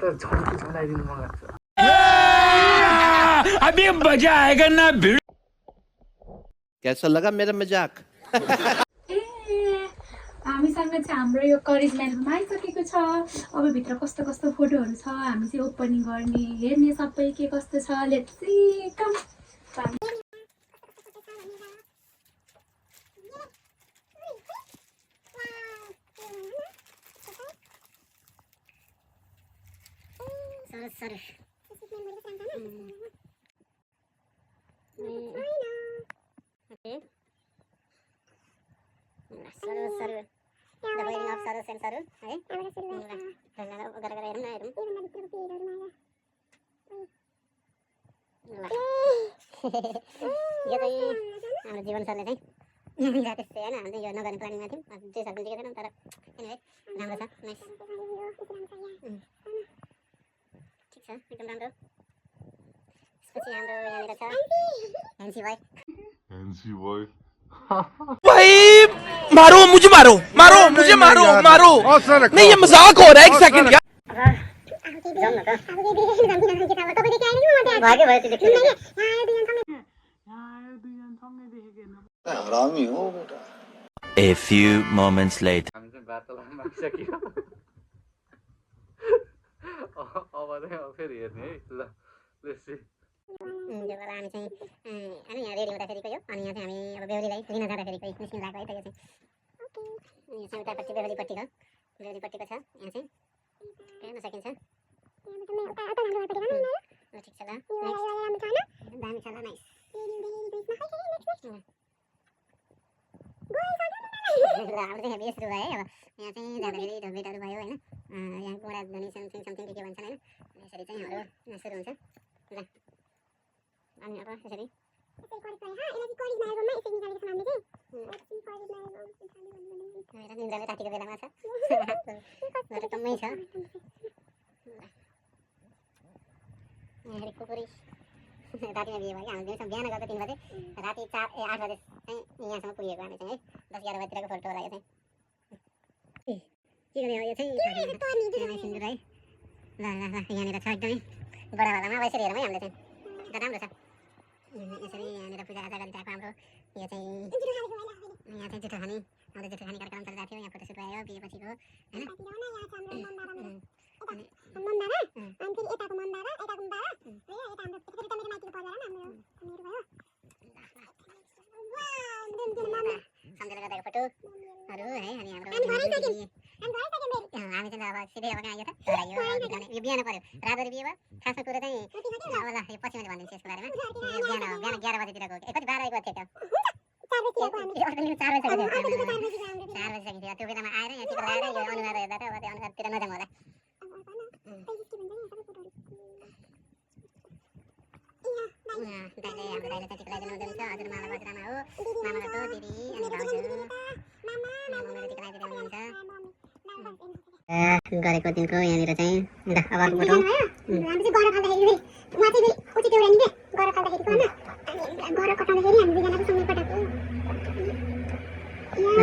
त झुलाइदिनु मन लाग्छ। अभी मजा आएगा ना भिड। कैसा लगा मेरा मजाक? हामीसँग चाहिँ हाम्रो यो करिज्मा एल्बम आइसकेको छ। अब भित्र कस्तो कस्तो फोटोहरू छ हामी चाहिँ ओपनिङ गर्ने हेर्ने सबै के कस्तो छ। लेट्स सी कम। यो चाहिँ हाम्रो जीवन सरले चाहिँ त्यस्तै होइन हामीले यो नगर्ने प्लानिङमा थियौँ जे सक्नु दिएको थिएनौँ तर एनिवे राम्रो छ नाइस ठिक छ एकदम राम्रो। त्यसपछि हाम्रो यहाँनिर छ हेन्सी भाइ भाई मारो मुझे मारो मारो मुझे मारो मारो नहीं ये मजाक हो रहा है एक सेकंड क्या। जाऊँ न त भाग्यो भयो त्यो देख्नु हरामी हो बेटा। A few moments later. हामी चाहिँ वार्तालाप मागिसक्यो। अब चाहिँ फेरि हेर्ने है। ल लेट्स सी। यो बेला हामी चाहिँ होइन यहाँ रेडी हुँदाखेरिको यो अनि यहाँ चाहिँ हामी अब बेहुलीलाई लिन जाँदाखेरिको निस्किनु लागेको है त। यो चाहिँ उतापट्टि बेहुलीपट्टिको छ यहाँ चाहिँ हेर्न सकिन्छ। ठिक छ ल दामी छ ल नाइस। हाम्रो चाहिँ हेभी सुरु भयो है। अब यहाँ चाहिँ जाँदाखेरि ढोगभेटहरू भयो होइन यहाँ कुँडा धुनी समथिङ समथिङ के भन्छन् होइन यसरी चाहिँ हाम्रो सुरु हुन्छ ल। अनि अब यसरी रातिको बेलामा छ टम्मै छ कुकुरी रातिमा बिहे भयो हामी बिहान गएको 3 बजे राति 8 बजे चाहिँ यहाँसम्म पुगेको हामी चाहिँ है 10-11 बजीतिरको फोटो होला यो चाहिँ के गर्ने हो यो चाहिँ सिन्दुर है। ल यहाँनिर छ एकदमै बडावालामा अब यसरी हेरौँ है हामीले चाहिँ एकदम राम्रो छ। यसरी यहाँनिर पूजाआजा गरिरहेको हाम्रो यो चाहिँ यहाँ चाहिँ जुठो खाने हाम्रो जुठो खाने कार्यक्रम चलिरहेको थियो। यहाँ फोटोसुट भयो बिहेपछिको होइन सम्झेर गर्दाको फोटोहरू है। अनि हाम्रो हामी चाहिँ अब सिधै अब कहाँ आयो त यो बिहान पऱ्यो रातभरि बिहे भयो। खासमा कुरो चाहिँ अब ल यो पछि मैले भनिदिन्छु यसको बारेमा। बिहान 11 बजीतिरको कति 12-1 बजी थियो 4 बजी सकिन्थ्यो। त्यो बेलामा आएर यहाँ टिका लगाएर यो अनुहार हेर्दा त अब त्यो अनुहारतिर नजाउँ होला। दाइले हाम्रो दाइले चाहिँ टिका लगाइदिनु हुँदैछ। हजुरमाला बजरामा हो मामाको दिदी अनि भाउजू मेरो टिका लगाइदिनु हुनुहुन्छ गरेको दिनको यहाँनिर चाहिँ ल अब अर्को फोटो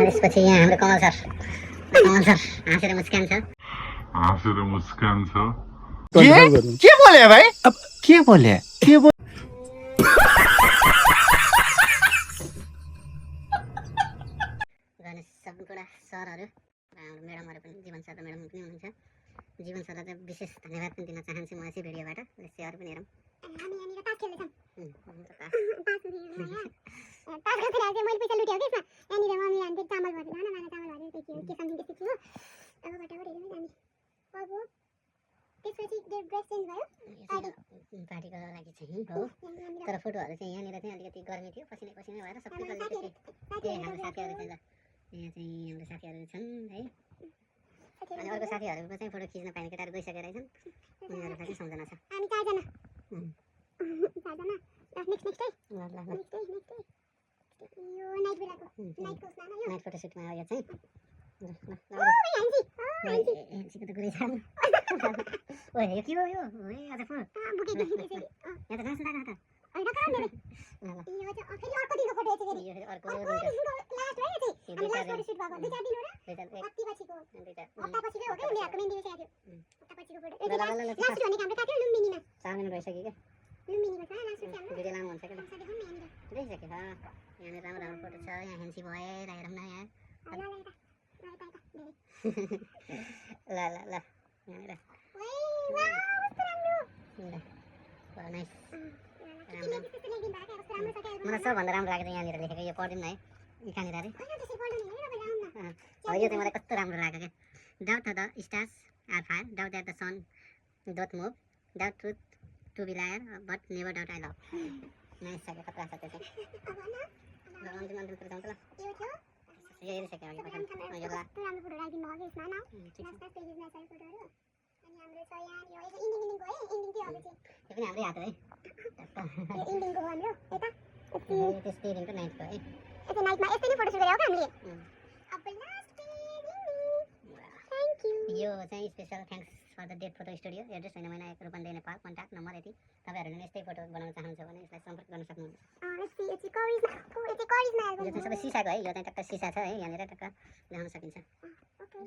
त्यसपछि यहाँ हाम्रो कमल सर हाँसेर मुस्कान छ। क्या बोले भाई अब क्या बोले गणेश सबगुडा सरहरू हाम्रो म्याडमहरू पनि जीवन सर र म्याडम पनि हुनुहुन्छ। जीवन सरलाई चाहिँ विशेष धन्यवाद पनि दिन चाहन्छु म यसै भिडियोबाट। अरू पनि हेरौँ हामी यहाँनिर तास खेल्दैछौँ। मैले पैसा लुट्यो कि यसमा यहाँनिर मम्मी हामीले चामल भरेर न माना चामल भरेर के समथिङ त्यस्तो थियो। अब फटाफट हेरौँ हामी अब त्यसपछि ड्रेस चेन्ज भयो पार्टीको लागि चाहिँ हो। तर फोटोहरू चाहिँ यहाँनिर चाहिँ अलिकति गर्मी थियो पसिनै भएर सबै हाम्रो साथीहरू चाहिँ ल यहाँ चाहिँ हाम्रो साथीहरू छन् है। अनि अर्को साथीहरूको चाहिँ फोटो खिच्न पाइने केटाहरू गइसकेर छन् उनीहरूलाई चाहिँ सम्झना छ। हामी 4 जना नेक्स्ट यो नाइट बेलाको नाइट फोटोसुटमा हो यो चाहिँ। हेन्सीको त कुरै छैन। ओए यो के हो यो आज फुल बुके यहाँ त होइन कहाँ मेरो यो चाहिँ फेरि अर्को दिनको फोटो चाहिँ फेरि अर्को दिनको लास्ट हो यो चाहिँ हामी लास्ट फोटो सुट भएको 2-4 दिन हो र कति पछिको हप्ता पछिकै हो के बिहाको मेहन्दी बसेको थियो हप्ता पछिको फोटो लास्ट सुट भनेको हाम्रो कहाँ थियो लुम्बिनीमा 4 मिनट भइसक्यो के लुम्बिनीको छ लास्ट सुट हाम्रो भिडियो लामो हुन्छ के साथै घुम्ने यहाँनिर देखिसक्यो यहाँनिर राम्रो राम्रो फोटो छ यहाँ हेन्सी भयो हेरौँ न यहाँ ल ल ल ल यहाँनिर वाह कस्तो राम्रो ल नाइस किन त्यस्तो लेखिदिनु भएको कस्तो राम्रो छ के मलाई सबभन्दा राम्रो लागेको यहाँनिर लेखेको यो पढ्दिनु न है यी कहाँनिर अरे होइन त्यसरी पढ्नु नि होइन तपाईँ आउनु न हो यो चाहिँ मलाई कस्तो राम्रो लाग्यो क्या doubt the stars are fire doubt that the sun don't move doubt truth to be liar but never doubt I love nice छ क्या खतरा छ त्यो चाहिँ ल अन्तिम अन्तिमतिर जाउँ त ल यो थियो यो हेरिसक्यो अघि पछाडि यो ल कस्तो राम्रो फोटो राखिदिनु भयो यसमा न ठिक छ लास्ट पेजेसमा छ फोटोहरू अनि हाम्रो छ यहाँ यो इन्डिङ गयो इन्डिङ थियो अब चाहिँ यो पनि हाम्रै हात हो है यो इन्डिङको हो हाम्रो यता त्यो स्टेडियमको नाइटको है यता नाइटमा यस्तै नै फोटो सुट गरेको हामीले अब लास्ट पेज थ्याङ्क यू यो चाहिँ special thanks for the date photo studio address होइन मैना रूपन्देही नेपाल कन्ट्याक्ट नम्बर यति तपाईँहरूले यस्तै फोटो बनाउन चाहनुहुन्छ भने यसलाई सम्पर्क गर्न सक्नुहुन्छ यो चाहिँ सबै सिसाको है यो चाहिँ टक्क सिसा छ है यहाँनिर टक्क ल्याउन सकिन्छ ओके